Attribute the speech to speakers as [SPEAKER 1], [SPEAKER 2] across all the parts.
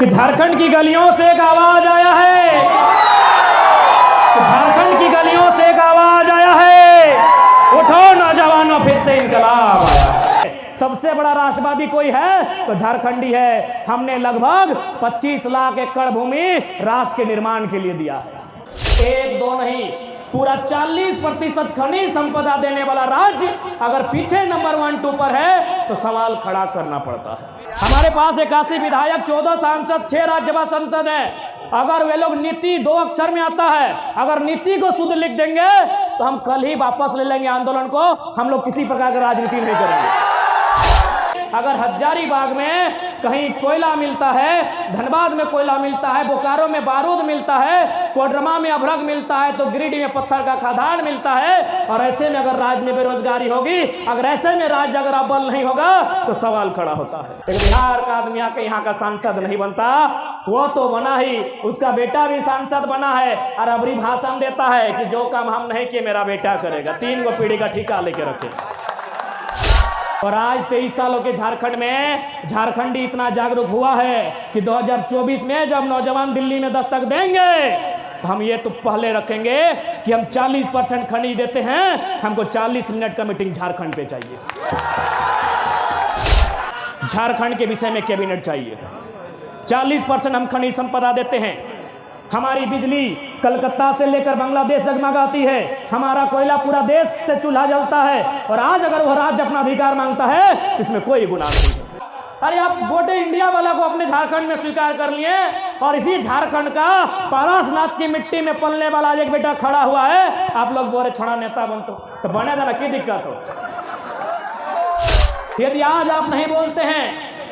[SPEAKER 1] कि झारखंड की गलियों से एक आवाज आया है, झारखंड की गलियों से एक आवाज आया है, उठो नौजवानों फिर से इनकलाब आया। सबसे बड़ा राष्ट्रवादी कोई है तो झारखंडी है। हमने लगभग 25 लाख एकड़ भूमि राष्ट्र के निर्माण के लिए दिया है। एक दो नहीं, पूरा 40% खनिज संपदा देने वाला राज्य अगर पीछे नंबर 1 2 पर है तो सवाल खड़ा करना पड़ता है। हमारे पास 81 विधायक, 14 सांसद, 6 राज्यसभा सांसद है। अगर वे लोग नीति 2 अक्षर में आता है, अगर नीति को शुद्ध लिख देंगे तो हम कल ही वापस ले लेंगे आंदोलन को। हम लोग किसी प्रकार की राजनीति नहीं करेंगे। अगर हजारीबाग में कहीं कोयला मिलता है, धनबाद में कोयला मिलता है, बोकारो में बारूद मिलता है, कोडरमा में अभ्रक मिलता है, तो गिरिडीह में पत्थर का खदान मिलता है, और ऐसे में अगर राज्य में बेरोजगारी होगी, अगर ऐसे में राज्य अगर अव्वल नहीं होगा तो सवाल खड़ा होता है। लेकिन बिहार का आदमी आके यहाँ का सांसद नहीं बनता, वो तो बना ही, उसका बेटा भी सांसद बना है और अबरी भाषण देता है कि जो काम हम नहीं किए मेरा बेटा करेगा। 3 गो पीढ़ी का ठिका लेके रखे। और आज 23 सालों के झारखंड में झारखंडी इतना जागरूक हुआ है कि 2024 में जब नौजवान दिल्ली में दस्तक देंगे तो हम ये तो पहले रखेंगे कि हम 40% खनिज देते हैं, हमको 40 मिनट का मीटिंग झारखंड पे चाहिए, झारखंड के विषय में कैबिनेट चाहिए। 40% हम खनिज संपदा देते हैं। हमारी बिजली कलकत्ता से लेकर बांग्लादेश जगमगाती है, हमारा कोयला पूरा देश से चूल्हा जलता है, और आज अगर वह राज्य अपना अधिकार मांगता है इसमें कोई गुनाह नहीं है। अरे आप गोटे इंडिया वाला को अपने झारखंड में स्वीकार कर लिए, और इसी झारखंड का पारसनाथ की मिट्टी में पलने वाला एक बेटा खड़ा हुआ है, आप लोग बोले छोड़ा नेता बन तो बने था ना, की दिक्कत हो। यदि आज आप नहीं बोलते हैं,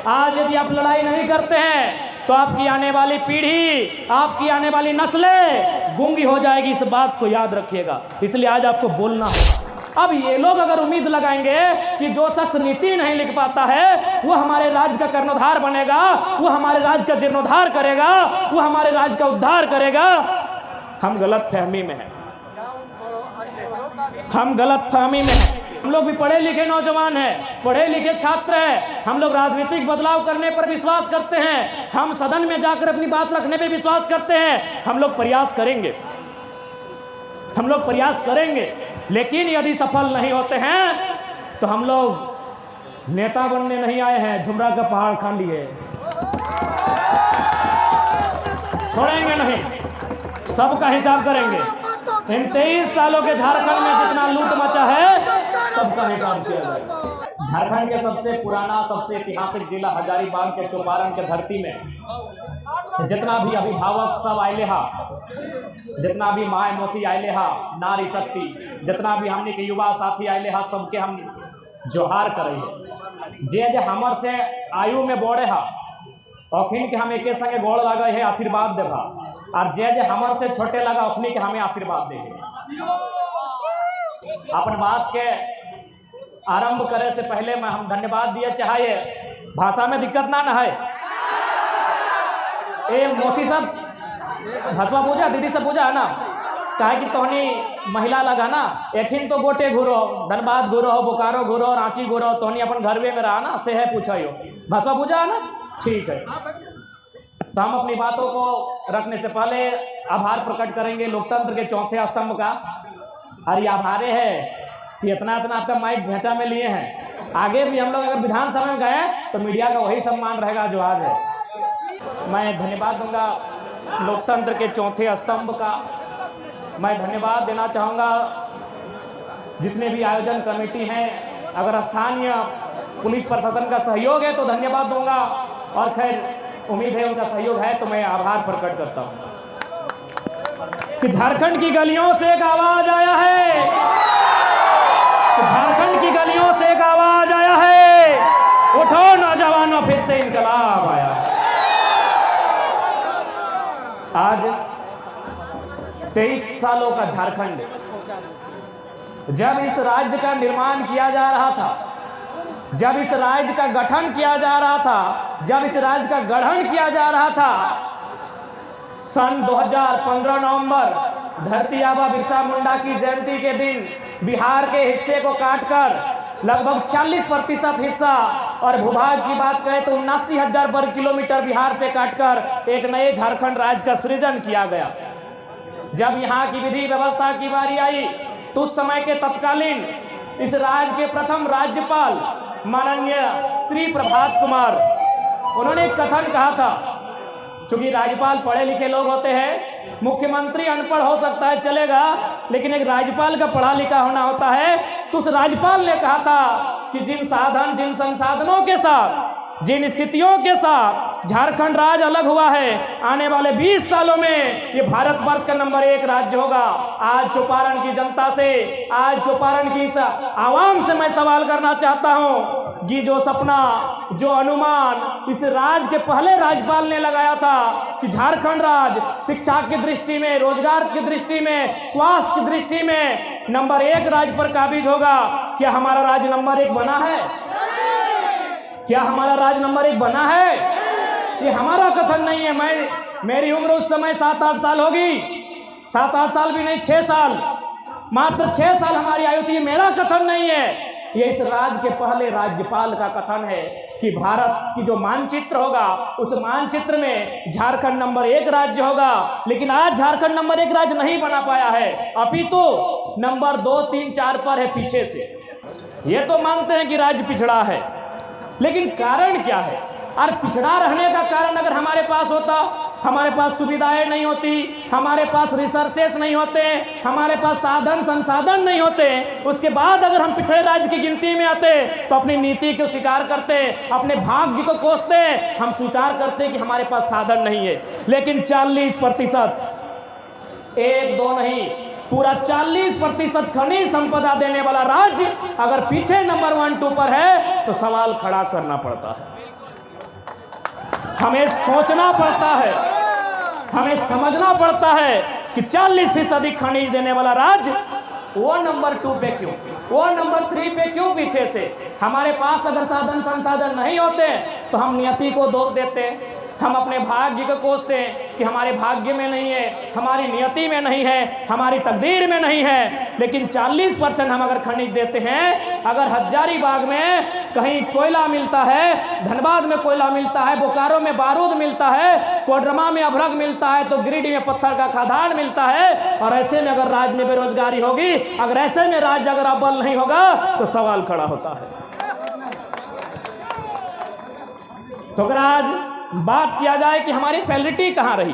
[SPEAKER 1] आज यदि आप लड़ाई नहीं करते हैं, तो आपकी आने वाली पीढ़ी, आपकी आने वाली नस्लें गूंगी हो जाएगी। इस बात को याद रखिएगा। इसलिए आज आपको बोलना होगा। अब ये लोग अगर उम्मीद लगाएंगे कि जो शख्स नीति नहीं लिख पाता है वो हमारे राज्य का कर्णधार बनेगा, वो हमारे राज्य का जीर्णोद्धार करेगा, वो हमारे राज्य का उद्धार करेगा, हम गलत फहमी में हैं। हम गलत फहमी में हैं। हम लोग भी पढ़े लिखे नौजवान हैं, पढ़े लिखे छात्र हैं। हम लोग राजनीतिक बदलाव करने पर विश्वास करते हैं। हम सदन में जाकर अपनी बात रखने पर विश्वास करते हैं। हम लोग प्रयास करेंगे, हम लोग प्रयास करेंगे, लेकिन यदि सफल नहीं होते हैं तो हम लोग नेता बनने नहीं आए हैं, झुमरा का पहाड़ खाली है, छोड़ेंगे नहीं, सबका हिसाब करेंगे। इन 23 सालों के झारखंड में जितना लूट मचा है सबका हिसाब किया जाएगा। झारखंड के सबसे पुराना, सबसे ऐतिहासिक जिला हजारीबाग के चौपारण के धरती में जितना भी अभिभावक सब आए हा, जितना भी माए मौसी आए हा, नारी शक्ति, जितना भी हमने के युवा साथी आए हा, सबके हम जोहार करे। जे जे हमर से आयु में बढ़े हा अखिन के हम एक संगे गोड़ लगे है, आशीर्वाद देभा, और जे जे हमर से छोटे लगा अखनी के हमें आशीर्वाद देंगे। अपन बात के आरंभ करे से पहले मैं हम धन्यवाद दिए चाहिए। भाषा में दिक्कत ना है। ए मौसी सब भसवा पूजा, दीदी से पूजा है ना, काहे कि तोहनी महिला लगा ना, एखिन तो गोटे घूरो, धनबाद घूरो, बोकारो घूरो, रांची घूरो, तोहनी अपन घरवे में रहा ना, से है पूछो भसवा पूजा है ना, ठीक है। तो हम अपनी बातों को रखने से पहले आभार प्रकट करेंगे लोकतंत्र के चौथे स्तंभ का। और ये आभारे है कि इतना आपका माइक भेंचा में लिए हैं। आगे भी हम लोग अगर विधानसभा में गए तो मीडिया का वही सम्मान रहेगा जो आज है। मैं धन्यवाद दूंगा लोकतंत्र के चौथे स्तंभ का। मैं धन्यवाद देना चाहूँगा जितने भी आयोजन कमेटी हैं। अगर स्थानीय पुलिस प्रशासन का सहयोग है तो धन्यवाद दूंगा, और खैर उम्मीद है उनका सहयोग है तो मैं आभार प्रकट करता हूँ कि झारखंड की गलियों से एक आवाज आया है, झारखंड की गलियों से एक आवाज आया है, उठो नौजवानों फिर से इनकलाब आया। आज 23 सालों का झारखंड, जब इस राज्य का निर्माण किया जा रहा था, जब इस राज्य का गठन किया जा रहा था, जब इस राज्य का गठन किया जा रहा था, सन 2015 नवंबर धरती आबा बिरसा मुंडा की जयंती के दिन बिहार के हिस्से को काटकर लगभग 40% हिस्सा, और भूभाग की बात करें तो 79,000 वर्ग किलोमीटर बिहार से काटकर एक नए झारखंड राज्य का सृजन किया गया। जब यहाँ की विधि व्यवस्था की बारी आई तो उस समय के तत्कालीन इस राज्य के प्रथम राज्यपाल माननीय श्री प्रभात कुमार, उन्होंने एक कथन कहा था। क्योंकि राज्यपाल पढ़े लिखे लोग होते हैं, मुख्यमंत्री अनपढ़ हो सकता है चलेगा, लेकिन एक राज्यपाल का पढ़ा लिखा होना होता है। तो उस राज्यपाल ने कहा था कि जिन संसाधनों के साथ, जिन स्थितियों के साथ झारखंड राज्य अलग हुआ है, आने वाले 20 सालों में ये भारतवर्ष का नंबर 1 राज्य होगा। आज चौपारण की जनता से, आज चौपारण की आवाम से मैं सवाल करना चाहता हूँ कि जो सपना, जो अनुमान इस राज्य के पहले राज्यपाल ने लगाया था कि झारखंड राज्य शिक्षा की दृष्टि में, रोजगार की दृष्टि में, स्वास्थ्य की दृष्टि में नंबर 1 राज्य पर काबिज होगा, क्या हमारा राज्य नंबर 1 बना है? क्या हमारा राज्य नंबर 1 बना है? ये हमारा कथन नहीं है। मेरी उम्र उस समय 7-8 साल होगी, 7-8 साल भी नहीं, 6 साल, मात्र 6 साल हमारी आयु थी। मेरा कथन नहीं है, ये इस राज्य के पहले राज्यपाल का कथन है कि भारत की जो मानचित्र होगा उस मानचित्र में झारखंड नंबर 1 राज्य होगा। लेकिन आज झारखंड नंबर 1 राज्य नहीं बना पाया है, अपितु नंबर 2, 3, 4 पर है पीछे से। ये तो मानते हैं कि राज्य पिछड़ा है, लेकिन कारण क्या है? और पिछड़ा रहने का कारण अगर हमारे पास होता, हमारे पास सुविधाएं नहीं होती, हमारे पास रिसोर्सेस नहीं होते, हमारे पास साधन संसाधन नहीं होते, उसके बाद अगर हम पिछड़े राज्य की गिनती में आते तो अपनी नीति को स्वीकार करते, अपने भाग्य को कोसते, हम स्वीकार करते कि हमारे पास साधन नहीं है। लेकिन 40%, 1-2 नहीं, पूरा 40% खनिज संपदा देने वाला राज्य अगर पीछे नंबर 1-2 पर है तो सवाल खड़ा करना पड़ता है, हमें सोचना पड़ता है, हमें समझना पड़ता है कि 40% खनिज देने वाला राज्य वो नंबर 2 पे क्यों, वो नंबर 3 पे क्यों पीछे से? हमारे पास अगर साधन संसाधन नहीं होते तो हम नियति को दोष देते, हम अपने भाग्य को कोसते हैं कि हमारे भाग्य में नहीं है, हमारी नियति में नहीं है, हमारी तकदीर में नहीं है। लेकिन 40% हम अगर खनिज देते हैं, अगर हजारीबाग में कहीं कोयला मिलता है, धनबाद में कोयला मिलता है, बोकारो में बारूद मिलता है, कोडरमा में अभ्रक मिलता है, तो गिरिडीह में पत्थर का खदान मिलता है, और ऐसे में अगर राज्य में बेरोजगारी होगी, अगर ऐसे में राज्य अगर अव्वल नहीं होगा तो सवाल खड़ा होता है। तो अगर आज बात किया जाए कि हमारी फेलिटी कहाँ रही,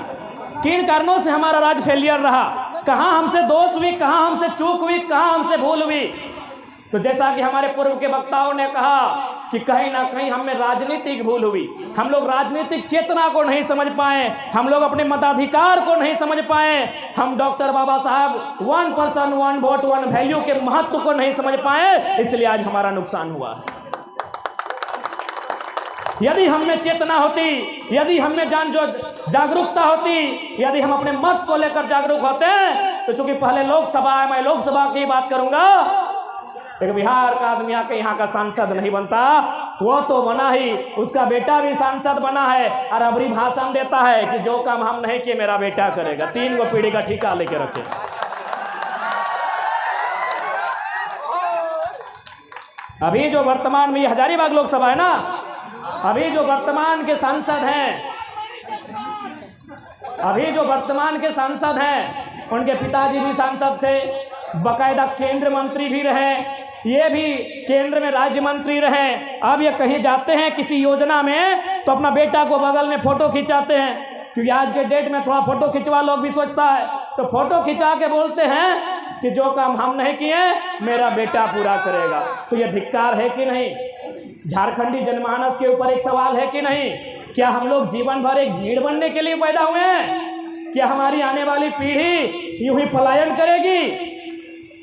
[SPEAKER 1] किन कारणों से हमारा राज्य फेलियर रहा, कहाँ हमसे दोष हुई, कहाँ हमसे चूक हुई, कहाँ हमसे भूल हुई, तो जैसा कि हमारे पूर्व के वक्ताओं ने कहा कि कहीं ना कहीं हमें राजनीतिक भूल हुई। हम लोग राजनीतिक चेतना को नहीं समझ पाए, हम लोग अपने मताधिकार को नहीं समझ पाए, हम डॉक्टर बाबा साहब 1 पर्सन 1 वोट 1 वैल्यू के महत्व को नहीं समझ पाए, इसलिए आज हमारा नुकसान हुआ है। यदि हम में चेतना होती, यदि हम में जागरूकता होती, यदि हम अपने मत को लेकर जागरूक होते, तो चूंकि पहले लोकसभा है, मैं लोकसभा की बात करूंगा, एक बिहार का आदमी आके यहाँ का सांसद नहीं बनता, वो तो बना ही, उसका बेटा भी सांसद बना है और अबरी भाषण देता है कि जो काम हम नहीं किए मेरा बेटा करेगा, 3 गो पीढ़ी का ठिका लेके रखे। अभी जो वर्तमान में हजारीबाग लोकसभा है ना, अभी जो वर्तमान के सांसद हैं, अभी जो वर्तमान के सांसद हैं, उनके पिताजी भी सांसद थे, बकायदा केंद्र मंत्री भी रहे, ये भी केंद्र में राज्य मंत्री रहे। अब ये कहीं जाते हैं किसी योजना में तो अपना बेटा को बगल में फोटो खिंचाते हैं, क्योंकि आज के डेट में थोड़ा फोटो खिंचवा लोग भी सोचता है, तो फोटो खिंचा के बोलते हैं कि जो काम हम नहीं किए मेरा बेटा पूरा करेगा। तो ये धिक्कार है कि नहीं? झारखंडी जनमानस के ऊपर एक सवाल है कि नहीं? क्या हम लोग जीवन भर एक भीड़ बनने के लिए पैदा हुए हैं? क्या हमारी आने वाली पीढ़ी यूं ही पलायन करेगी?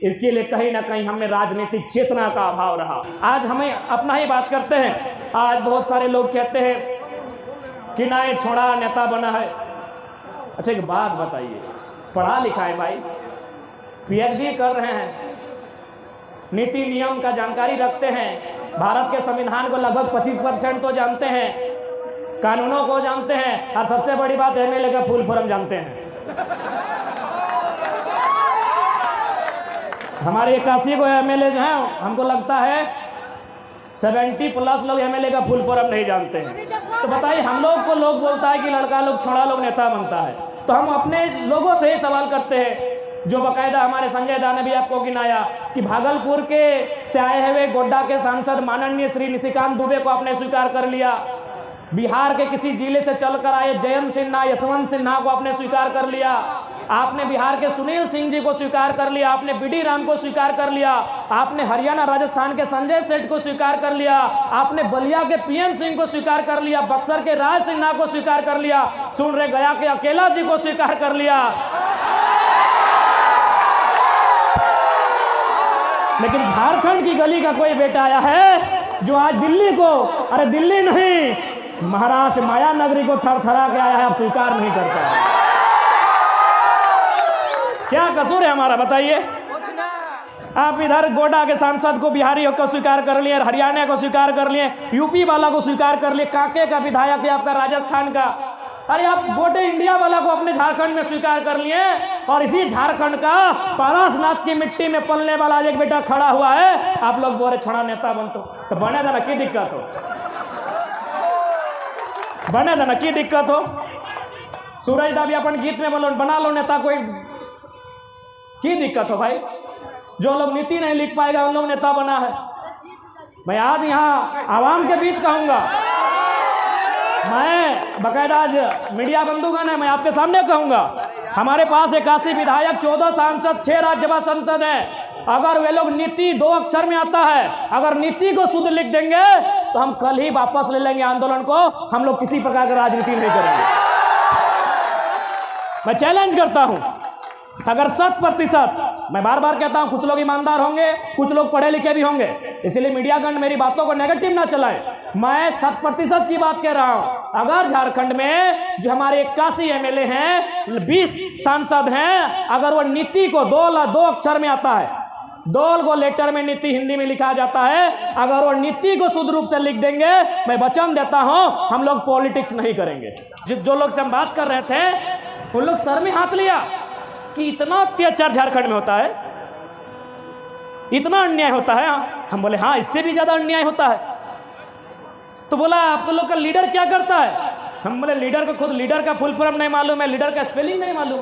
[SPEAKER 1] इसके लिए कहीं ना कहीं हमें राजनीतिक चेतना का अभाव रहा। आज हमें अपना ही बात करते हैं। आज बहुत सारे लोग कहते हैं कि ना ये छोड़ा नेता बना है। अच्छा एक बात बताइए, पढ़ा लिखा है भाई, पीएचडी कर रहे हैं, नीति नियम का जानकारी रखते हैं, भारत के संविधान को लगभग 25% तो जानते हैं, कानूनों को जानते हैं, और सबसे बड़ी बात एमएलए का फुल फॉर्म जानते हैं। हमारे 81 को एमएलए जो हैं, हमको लगता है 70+ लोग एमएलए का फुल फॉर्म नहीं जानते हैं। तो बताइए, हम लोग को लोग बोलता है कि लड़का लोग छोड़ा लोग नेता बनता है, तो हम अपने लोगों से ही सवाल करते हैं, जो बाकायदा हमारे संजय दा ने भी आपको गिनाया कि भागलपुर के से आए हुए गोड्डा के सांसद माननीय श्री निशिकांत दुबे को आपने स्वीकार कर लिया, बिहार के किसी जिले से चलकर आए जयंत सिन्हा, यशवंत सिन्हा को आपने स्वीकार कर लिया, आपने बिहार के सुनील सिंह जी को स्वीकार कर लिया, आपने बीडी राम को स्वीकार कर लिया, आपने हरियाणा राजस्थान के संजय सेठ को स्वीकार कर लिया, आपने बलिया के पीएन सिंह को स्वीकार कर लिया, बक्सर के राज सिन्हा को स्वीकार कर लिया, सुन रहे गया के अकेला जी को स्वीकार कर लिया। लेकिन झारखंड की गली का कोई बेटा आया है जो आज दिल्ली को, अरे दिल्ली नहीं, महाराष्ट्र माया नगरी को थरथरा के आया है, अब स्वीकार नहीं करता है। क्या कसूर है हमारा, बताइए। आप इधर गोड्डा के सांसद को बिहारी को स्वीकार कर लिए, हरियाणा को स्वीकार कर लिए, यूपी वाला को स्वीकार कर लिए, कांके का विधायक है आपका राजस्थान का, अरे आप गोटे इंडिया वाला को अपने झारखंड में स्वीकार कर लिए, और इसी झारखंड का पारसनाथ की मिट्टी में पलने वाला एक बेटा खड़ा हुआ है, आप लोग बोरे छोड़ा नेता बन तो बने देना की दिक्कत हो, बने देना की दिक्कत हो। सूरज दा भी अपन गीत में बोलो बना लो नेता, कोई की दिक्कत हो भाई। जो लोग नीति नहीं लिख पाएगा उन लोग नेता बना है। मैं आज यहाँ आवाम के बीच कहूँगा, मैं बाकायदा आज मीडिया बंधुगण है, मैं आपके सामने कहूँगा, हमारे पास 81 विधायक, 14 सांसद, 6 राज्यसभा सांसद हैं। अगर वे लोग नीति 2 अक्षर में आता है, अगर नीति को शुद्ध लिख देंगे तो हम कल ही वापस ले लेंगे आंदोलन को, हम लोग किसी प्रकार की राजनीति नहीं करेंगे। मैं चैलेंज करता हूं, अगर 100%, मैं बार बार कहता हूं, कुछ लोग ईमानदार होंगे, कुछ लोग पढ़े लिखे भी होंगे, इसलिए मीडियागण मेरी बातों को नेगेटिव ना चलाए, मैं 100% की बात कह रहा हूं। अगर झारखंड में जो हमारे 81 एमएलए हैं, 20 सांसद हैं, अगर वो नीति को 2 अक्षर में आता है, 2 को लेटर में नीति हिंदी में लिखा जाता है, अगर वो नीति को शुद्ध रूप से लिख देंगे, मैं वचन देता हूं हम लोग पॉलिटिक्स नहीं करेंगे। जो लोग से हम बात कर रहे थे उन लोग सर में हाथ लिया कि इतना अत्याचार झारखंड में होता है, इतना अन्याय होता है। हम बोले हाँ, इससे भी ज्यादा अन्याय होता है। तो बोला आप लोग का लीडर क्या करता है? हम बोले लीडर को खुद लीडर का फुल फॉर्म नहीं मालूम है, लीडर का स्पेलिंग नहीं मालूम,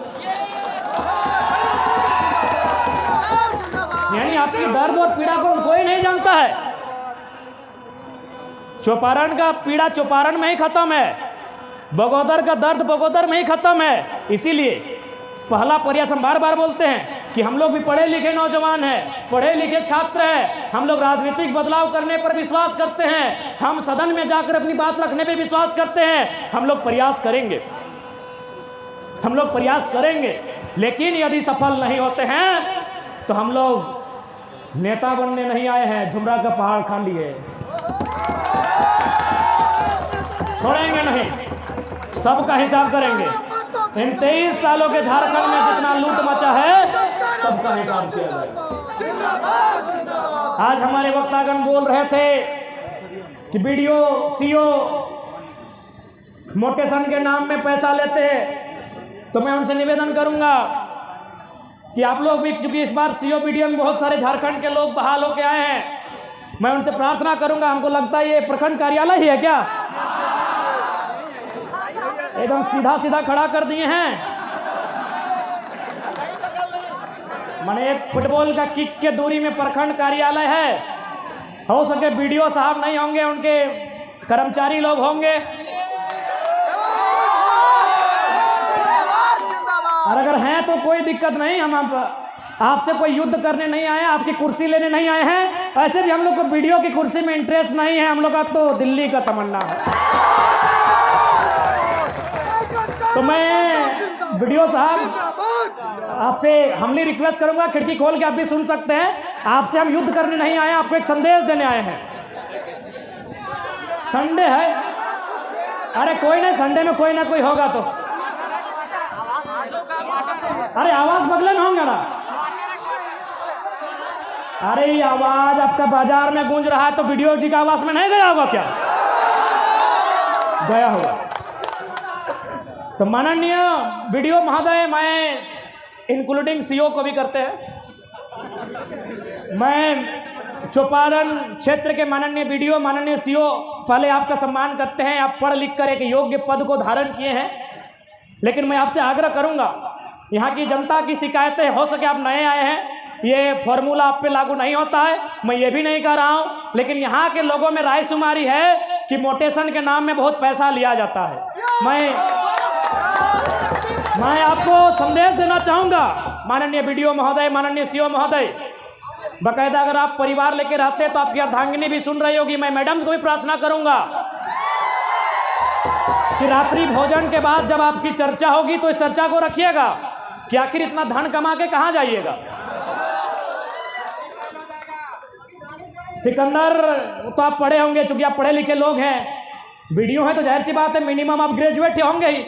[SPEAKER 1] यानी आपकी दर्द और पीड़ा को कोई नहीं जानता है। चौपारण का पीड़ा चौपारण में ही खत्म है, बगोदर का दर्द बगोदर में ही खत्म है। इसीलिए पहला प्रयास हम बार बार बोलते हैं कि हम लोग भी पढ़े लिखे नौजवान हैं, पढ़े लिखे छात्र हैं, हम लोग राजनीतिक बदलाव करने पर विश्वास करते हैं, हम सदन में जाकर अपनी बात रखने पर विश्वास करते हैं। हम लोग प्रयास करेंगे, हम लोग प्रयास करेंगे, लेकिन यदि सफल नहीं होते हैं तो हम लोग नेता बनने नहीं आए हैं, झुमरा का पहाड़ खा लिए, छोड़ेंगे नहीं, सबका हिसाब करेंगे। इन 23 सालों के झारखंड में जितना लूट मचा है सबका हिसाब किया जाएगा। आज हमारे वक्तागण बोल रहे थे कि बीडीओ सीओ मोटेशन के नाम में पैसा लेते हैं, तो मैं उनसे निवेदन करूंगा कि आप लोग भी, क्योंकि इस बार सीओ बीडीओ में बहुत सारे झारखंड के लोग बहाल होके आए हैं, मैं उनसे प्रार्थना करूंगा, हमको लगता है ये प्रखंड कार्यालय ही है क्या, एकदम सीधा सीधा खड़ा कर दिए हैं, माने एक फुटबॉल का किक के दूरी में प्रखंड कार्यालय है। हो सके बीडीओ साहब नहीं होंगे, उनके कर्मचारी लोग होंगे, और अगर हैं तो कोई दिक्कत नहीं, हम आपसे कोई युद्ध करने नहीं आए, आपकी कुर्सी लेने नहीं आए हैं। ऐसे भी हम लोग को बीडीओ की कुर्सी में इंटरेस्ट नहीं है, हम लोग का तो दिल्ली का तमन्ना है। तो मैं बीडीओ साहब आपसे हमली रिक्वेस्ट करूंगा, खिड़की खोल के आप भी सुन सकते हैं, आपसे हम युद्ध करने नहीं आए, आपको एक संदेश देने आए हैं। संडे है, अरे कोई नहीं, संडे में कोई ना कोई होगा तो, अरे आवाज बदले ना होंगे ना, अरे ये आवाज आपका बाजार में गूंज रहा है तो बीडीओ जी का आवाज में नहीं गया होगा क्या? गया होगा। तो माननीय बीडीओ महोदय, मैं इंक्लूडिंग सीओ को भी करते हैं, मैं चौपारण क्षेत्र के माननीय बीडीओ, माननीय सीओ, पहले आपका सम्मान करते हैं। आप पढ़ लिख कर एक योग्य पद को धारण किए हैं, लेकिन मैं आपसे आग्रह करूंगा, यहाँ की जनता की शिकायतें, हो सके आप नए आए हैं, ये फॉर्मूला आप पे लागू नहीं होता है, मैं ये भी नहीं कह रहा हूँ, लेकिन यहाँ के लोगों में राय शुमारी है कि मोटेशन के नाम में बहुत पैसा लिया जाता है। मैं आपको संदेश देना चाहूँगा, माननीय बीडीओ महोदय, माननीय सीओ महोदय, बाकायदा अगर आप परिवार लेके रहते हैं तो आपकी अर्धांगिनी भी सुन रही होगी। मैं मैडम को भी प्रार्थना करूँगा कि रात्रि भोजन के बाद जब आपकी चर्चा होगी तो इस चर्चा को रखिएगा कि आखिर इतना धन कमा के कहाँ जाइएगा। सिकंदर, तो आप पढ़े होंगे, चूंकि आप पढ़े लिखे लोग हैं, बीडीओ है तो जाहिर सी बात है मिनिमम आप ग्रेजुएट होंगे ही,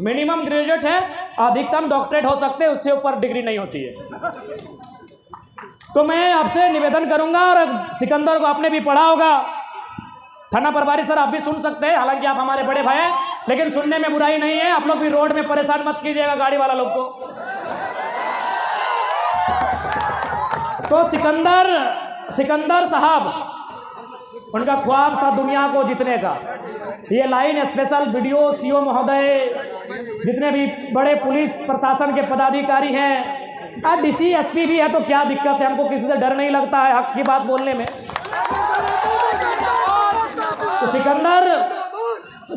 [SPEAKER 1] मिनिमम ग्रेजुएट है, अधिकतम डॉक्टरेट हो सकते हैं, उससे ऊपर डिग्री नहीं होती है। तो मैं आपसे निवेदन करूंगा, और सिकंदर को आपने भी पढ़ा होगा, थाना प्रभारी सर आप भी सुन सकते हैं, हालांकि आप हमारे बड़े भाई हैं, लेकिन सुनने में बुराई नहीं है। आप लोग भी रोड में परेशान मत कीजिएगा गाड़ी वाला लोग को। तो सिकंदर साहब, उनका ख्वाब था दुनिया को जीतने का। ये लाइन स्पेशल बीडीओ, सीओ महोदय, जितने भी बड़े पुलिस प्रशासन के पदाधिकारी हैं, डीसी एसपी भी है, तो क्या दिक्कत है, हमको किसी से डर नहीं लगता है हक की बात बोलने में। तो सिकंदर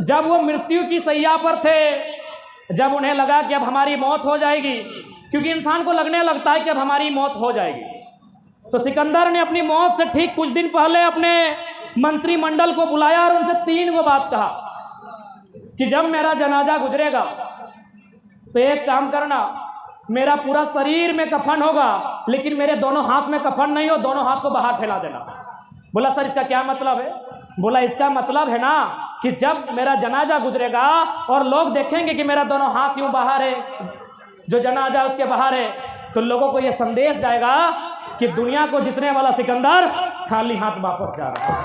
[SPEAKER 1] जब वो मृत्यु की सैया पर थे, जब उन्हें लगा कि अब हमारी मौत हो जाएगी, क्योंकि इंसान को लगने लगता है कि अब हमारी मौत हो जाएगी, तो सिकंदर ने अपनी मौत से ठीक कुछ दिन पहले अपने मंत्रिमंडल को बुलाया और उनसे 3 गो बात कहा कि जब मेरा जनाजा गुजरेगा तो एक काम करना, मेरा पूरा शरीर में कफन होगा, लेकिन मेरे दोनों हाथ में कफन नहीं हो, दोनों हाथ को बाहर फैला देना। बोला सर इसका क्या मतलब है? बोला इसका मतलब है ना कि जब मेरा जनाजा गुजरेगा और लोग देखेंगे कि मेरा दोनों हाथ यूं बाहर है, जो जनाजा उसके बाहर है, तो लोगों को यह संदेश जाएगा कि दुनिया को जीतने वाला सिकंदर खाली हाथ वापस जा रहा है।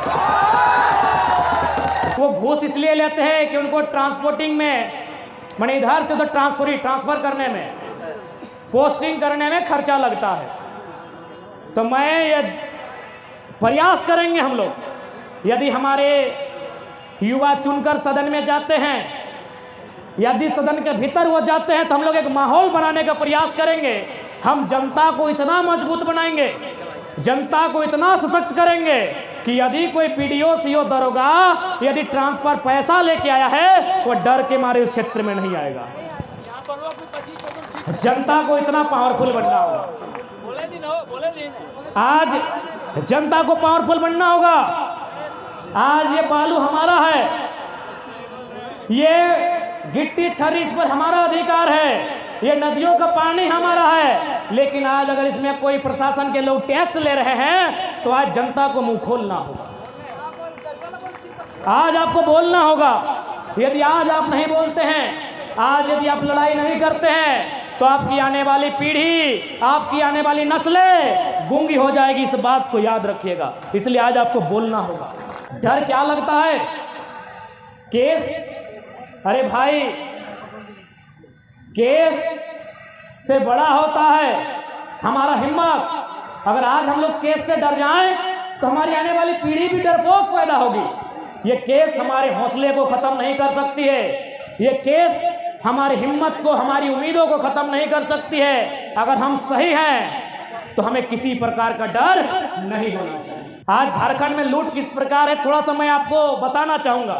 [SPEAKER 1] वो घूस इसलिए लेते हैं कि उनको ट्रांसपोर्टिंग में, माने इधर से तो ट्रांसफर करने में, पोस्टिंग करने में खर्चा लगता है। तो मैं ये प्रयास करेंगे हम लोग, यदि हमारे युवा चुनकर सदन में जाते हैं, यदि सदन के भीतर वो जाते हैं, तो हम लोग एक माहौल बनाने का प्रयास करेंगे। हम जनता को इतना मजबूत बनाएंगे, जनता को इतना सशक्त करेंगे कि यदि कोई पीडीओ, सीओ, दरोगा यदि ट्रांसफर पैसा लेके आया है, वो डर के मारे उस क्षेत्र में नहीं आएगा। जनता को इतना पावरफुल बनना होगा। आज जनता को पावरफुल बनना होगा। आज ये बालू हमारा है, ये गिट्टी छर्री इस पर हमारा अधिकार है, ये नदियों का पानी हमारा है, लेकिन आज अगर इसमें कोई प्रशासन के लोग टैक्स ले रहे हैं तो आज जनता को मुंह खोलना होगा। आज आपको बोलना होगा। यदि आज आप नहीं बोलते हैं, आज यदि आप लड़ाई नहीं करते हैं, तो आपकी आने वाली पीढ़ी, आपकी आने वाली नस्लें गूंगी हो जाएगी। इस बात को याद रखिएगा। इसलिए आज आपको बोलना होगा। डर क्या लगता है? केस, अरे भाई केस से बड़ा होता है हमारा हिम्मत। अगर आज हम लोग केस से डर जाएं तो हमारी आने वाली पीढ़ी भी डरपोक पैदा होगी। ये केस हमारे हौसले को खत्म नहीं कर सकती है, ये केस हमारी हिम्मत को, हमारी उम्मीदों को खत्म नहीं कर सकती है। अगर हम सही हैं तो हमें किसी प्रकार का डर नहीं होना चाहिए। आज झारखंड में लूट किस प्रकार है, थोड़ा सा मैं आपको बताना चाहूंगा।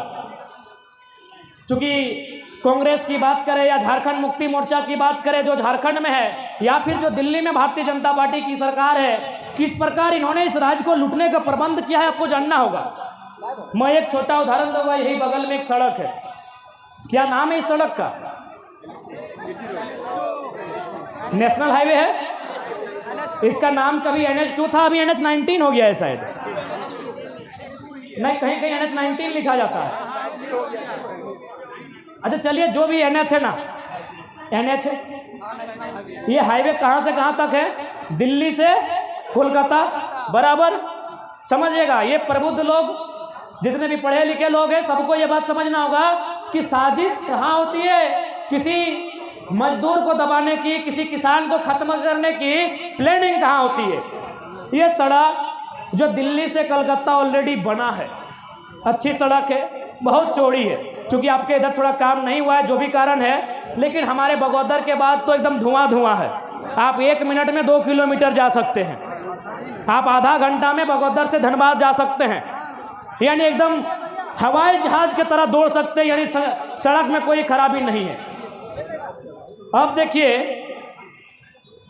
[SPEAKER 1] चूंकि कांग्रेस की बात करें या झारखंड मुक्ति मोर्चा की बात करें जो झारखंड में है, या फिर जो दिल्ली में भारतीय जनता पार्टी की सरकार है, किस प्रकार इन्होंने इस राज्य को लूटने का प्रबंध किया है, आपको जानना होगा। मैं एक छोटा उदाहरण दूंगा। यही बगल में एक सड़क है, क्या नाम है इस सड़क का? नेशनल हाईवे है। इसका नाम कभी NH2 था, अभी NH19 हो गया है शायद। नहीं, कहीं कहीं NH19 लिखा जाता है। अच्छा चलिए, जो भी NH है ना, NH है। ये हाईवे कहाँ से कहाँ तक है? दिल्ली से कोलकाता बराबर। समझिएगा, ये प्रबुद्ध लोग, जितने भी पढ़े लिखे लोग हैं, सबको ये बात समझना होगा कि साजिश कहाँ होती है। किसी मजदूर को दबाने की, किसी किसान को खत्म करने की प्लानिंग कहाँ होती है। ये सड़क, जो दिल्ली से कलकत्ता ऑलरेडी बना है, अच्छी सड़क है, बहुत चौड़ी है। क्योंकि आपके इधर थोड़ा काम नहीं हुआ है, जो भी कारण है, लेकिन हमारे बगोदर के बाद तो एकदम धुआं धुआं है। आप 1 मिनट में 2 किलोमीटर जा सकते हैं, आप आधा घंटा में बगोदर से धनबाद जा सकते हैं, यानी एकदम हवाई जहाज की तरह दौड़ सकते हैं, यानी सड़क में कोई खराबी नहीं है। अब देखिए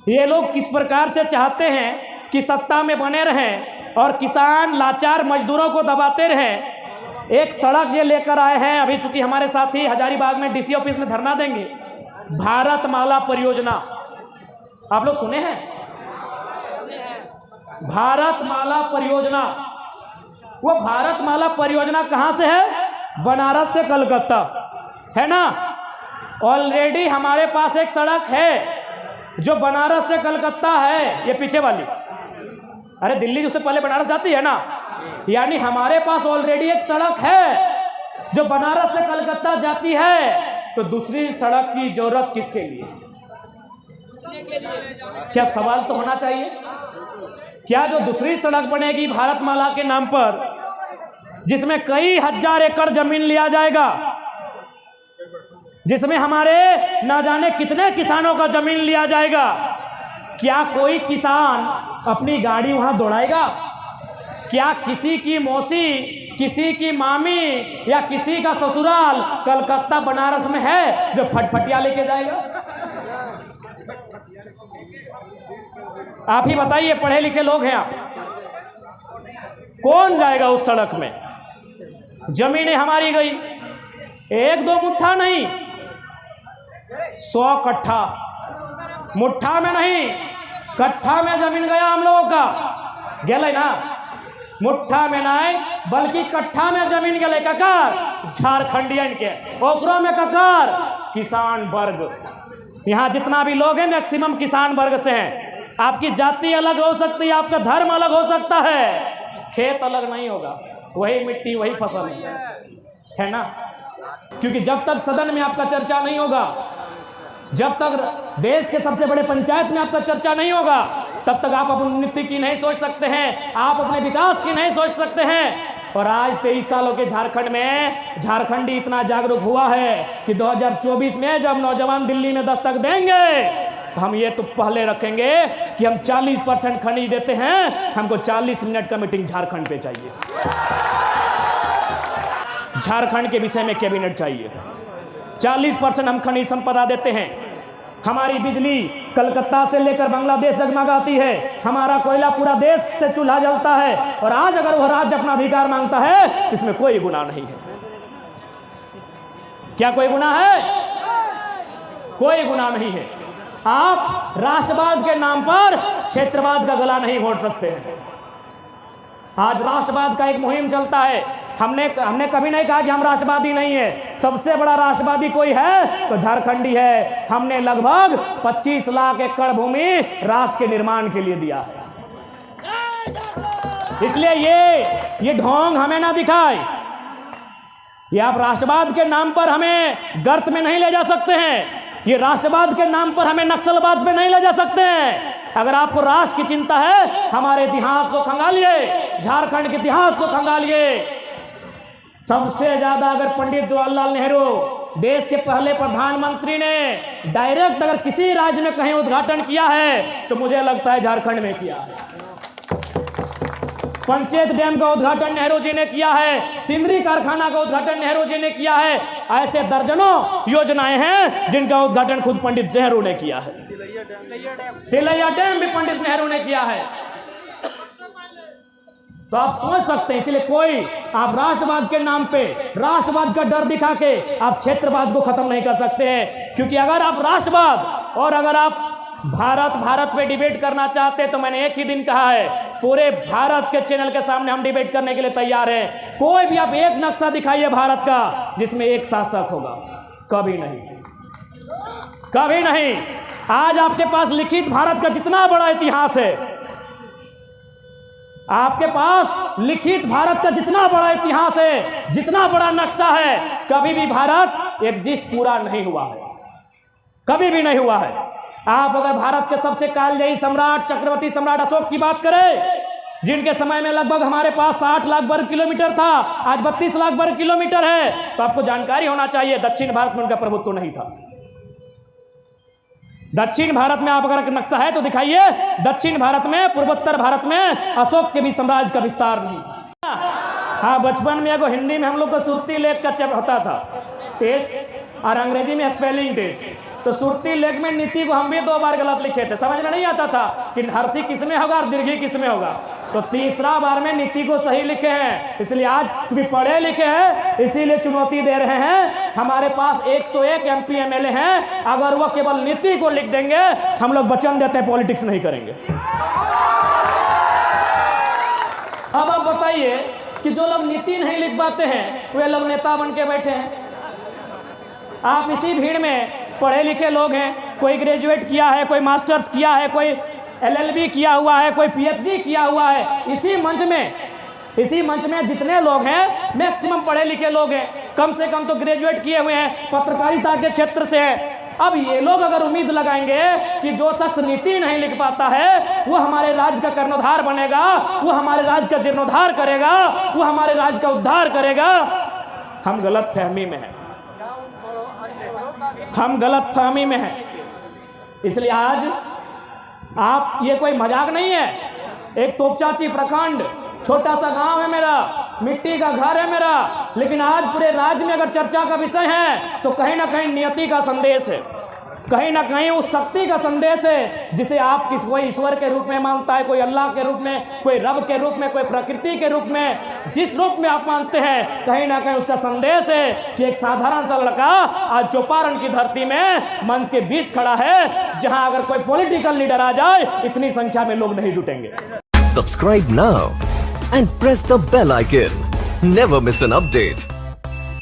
[SPEAKER 1] ये लोग किस प्रकार से चाहते हैं कि सत्ता में बने रहें और किसान लाचार मजदूरों को दबाते रहें। एक सड़क ये लेकर आए हैं, अभी चूंकि हमारे साथी हजारीबाग में डीसी ऑफिस में धरना देंगे, भारतमाला परियोजना, आप लोग सुने हैं? भारतमाला परियोजना, वो भारतमाला परियोजना कहां से है? बनारस से कलकत्ता, है ना। ऑलरेडी हमारे पास एक सड़क है जो बनारस से कलकत्ता है, ये पीछे वाली, अरे दिल्ली उससे पहले बनारस जाती है ना, यानी हमारे पास ऑलरेडी एक सड़क है जो बनारस से कलकत्ता जाती है। तो दूसरी सड़क की जरूरत किसके लिए? क्या सवाल तो होना चाहिए, क्या जो दूसरी सड़क बनेगी भारतमाला के नाम पर, जिसमें कई हजार एकड़ जमीन लिया जाएगा, जिसमें हमारे ना जाने कितने किसानों का जमीन लिया जाएगा, क्या कोई किसान अपनी गाड़ी वहां दौड़ाएगा? क्या किसी की मौसी, किसी की मामी या किसी का ससुराल कलकत्ता बनारस में है जो फटफटिया लेके जाएगा? आप ही बताइए, पढ़े लिखे लोग हैं आप, कौन जाएगा उस सड़क में? जमीनें हमारी गई, 1-2 मुट्ठा नहीं, 100 कट्ठा, मुट्ठा में नहीं, कट्ठा में जमीन गया हम लोगों का, गए ना, मुट्ठा में नहीं बल्कि कट्ठा में जमीन गए। ककार झारखंडियन के, ओकरों में ककार किसान वर्ग। यहाँ जितना भी लोग हैं मैक्सिमम किसान वर्ग से हैं। आपकी जाति अलग हो सकती है, आपका धर्म अलग हो सकता है, खेत अलग नहीं होगा, वही मिट्टी वही फसल है ना। क्योंकि जब तक सदन में आपका चर्चा नहीं होगा, जब तक देश के सबसे बड़े पंचायत में आपका चर्चा नहीं होगा, तब तक आप अपनी उन्नति की नहीं सोच सकते हैं, आप अपने विकास की नहीं सोच सकते हैं। और आज 23 सालों के झारखंड में झारखंडी इतना जागरूक हुआ है कि 2024 में जब नौजवान दिल्ली में दस्तक देंगे तो हम ये तो पहले रखेंगे कि हम 40% खनिज देते हैं, हमको 40 मिनट का मीटिंग झारखंड पे चाहिए, झारखंड के विषय में कैबिनेट चाहिए। 40% हम खनिज संपदा देते हैं, हमारी बिजली कलकत्ता से लेकर बांग्लादेश जगमगाती है, हमारा कोयला पूरा देश से चूल्हा जलता है। और आज अगर वह राज्य अपना अधिकार मांगता है, इसमें कोई गुनाह नहीं है। क्या कोई गुनाह है? कोई गुनाह नहीं है। आप राष्ट्रवाद के नाम पर क्षेत्रवाद का गला नहीं घोट सकते हैं। आज राष्ट्रवाद का एक मुहिम चलता है, हमने कभी नहीं कहा कि हम राष्ट्रवादी नहीं है। सबसे बड़ा राष्ट्रवादी कोई है तो झारखंडी है। हमने लगभग 25 लाख एकड़ भूमि राष्ट्र के निर्माण के लिए दिया है। इसलिए ये ढोंग हमें ना दिखाए, ये आप राष्ट्रवाद के नाम पर हमें गर्त में नहीं ले जा सकते हैं, ये राष्ट्रवाद के नाम पर हमें नक्सलवाद पे नहीं ले जा सकते हैं। अगर आपको राष्ट्र की चिंता है, हमारे इतिहास को खंगालिए, झारखंड के इतिहास को खंगालिए। सबसे ज्यादा अगर पंडित जवाहरलाल नेहरू देश के पहले प्रधानमंत्री ने डायरेक्ट अगर किसी राज्य में कहीं उद्घाटन किया है तो मुझे लगता है झारखंड में किया है। पंचायत डैम का उद्घाटन नेहरू जी ने किया है, सिमरी कारखाना का उद्घाटन नेहरू जी ने किया है। ऐसे दर्जनों योजनाएं हैं जिनका उद्घाटन खुद पंडित नेहरू ने किया है। तिलैया डैम भी पंडित नेहरू ने किया है। तो आप समझ सकते हैं, इसलिए कोई आप राष्ट्रवाद के नाम पे राष्ट्रवाद का डर दिखा के आप क्षेत्रवाद को खत्म नहीं कर सकते हैं। क्योंकि अगर आप राष्ट्रवाद और अगर आप भारत पे डिबेट करना चाहते तो मैंने एक ही दिन कहा है, पूरे भारत के चैनल के सामने हम डिबेट करने के लिए तैयार हैं। कोई भी आप एक नक्शा दिखाइए भारत का जिसमें एक शासक होगा, कभी नहीं, कभी नहीं। आज आपके पास लिखित भारत का जितना बड़ा इतिहास है, आपके पास लिखित भारत का जितना बड़ा इतिहास है, जितना बड़ा नक्शा है, कभी भी भारत एग्जिस्ट पूरा नहीं हुआ है, कभी भी नहीं हुआ है। आप अगर भारत के सबसे कालजयी सम्राट चक्रवर्ती सम्राट अशोक की बात करें जिनके समय में लगभग हमारे पास 60 लाख वर्ग किलोमीटर था, आज 32 लाख वर्ग किलोमीटर है। तो आपको जानकारी होना चाहिए दक्षिण भारत में उनका प्रभुत्व नहीं था। दक्षिण भारत में आप अगर नक्शा है तो दिखाइए, दक्षिण भारत में, पूर्वोत्तर भारत में अशोक के भी साम्राज्य का विस्तार नहीं। हाँ, बचपन में एगो हिंदी में हम लोग को सुरती लेख का चैप्टर होता था, टेस्ट, और अंग्रेजी में स्पेलिंग टेस्ट। तो सुरती लेख में नीति को हम भी 2 बार गलत लिखे थे, समझ में नहीं आता था कि हर्षी किस में होगा और दीर्घी किस में होगा। तो तीसरा बार में नीति को सही लिखे हैं, इसलिए आज चूंकि पढ़े लिखे हैं इसीलिए चुनौती दे रहे हैं। हमारे पास 101 MP MLA हैं, अगर वो केवल नीति को लिख देंगे, हम लोग वचन देते हैं पॉलिटिक्स नहीं करेंगे। अब आप बताइए कि जो लोग नीति नहीं लिख पाते हैं वे लोग नेता बन के बैठे हैं। आप इसी भीड़ में पढ़े लिखे लोग हैं, कोई ग्रेजुएट किया है, कोई मास्टर्स किया है, कोई LLB किया हुआ है, कोई PhD किया हुआ है। इसी मंच में जितने लोग हैं मैक्सिमम पढ़े लिखे लोग हैं, कम से कम तो ग्रेजुएट किए हुए हैं, पत्रकारिता के क्षेत्र से है। अब ये लोग अगर उम्मीद लगाएंगे कि जो शख्स नीति नहीं लिख पाता है वो हमारे राज्य का कर्णधार बनेगा, वो हमारे राज्य का जीर्णोद्धार करेगा, वो हमारे राज्य का उद्धार करेगा, हम गलत फहमी में हैं, हम गलत फहमी में हैं। इसलिए आज आप, ये कोई मजाक नहीं है, एक तोपचाची प्रखंड, छोटा सा गांव है मेरा, मिट्टी का घर है मेरा, लेकिन आज पूरे राज्य में अगर चर्चा का विषय है तो कहीं ना कहीं नियति का संदेश है, कहीं ना कहीं उस शक्ति का संदेश है जिसे आप कोई ईश्वर के रूप में मानता है, कोई अल्लाह के रूप में, कोई रब के रूप में, कोई प्रकृति के रूप में, जिस रूप में आप मानते हैं, कहीं ना कहीं उसका संदेश है कि एक साधारण सा लड़का आज चौपारण की धरती में मंच के बीच खड़ा है, जहां अगर कोई पॉलिटिकल लीडर आ जाए इतनी संख्या में लोग नहीं जुटेंगे।
[SPEAKER 2] Subscribe now and press the bell icon. Never miss an update.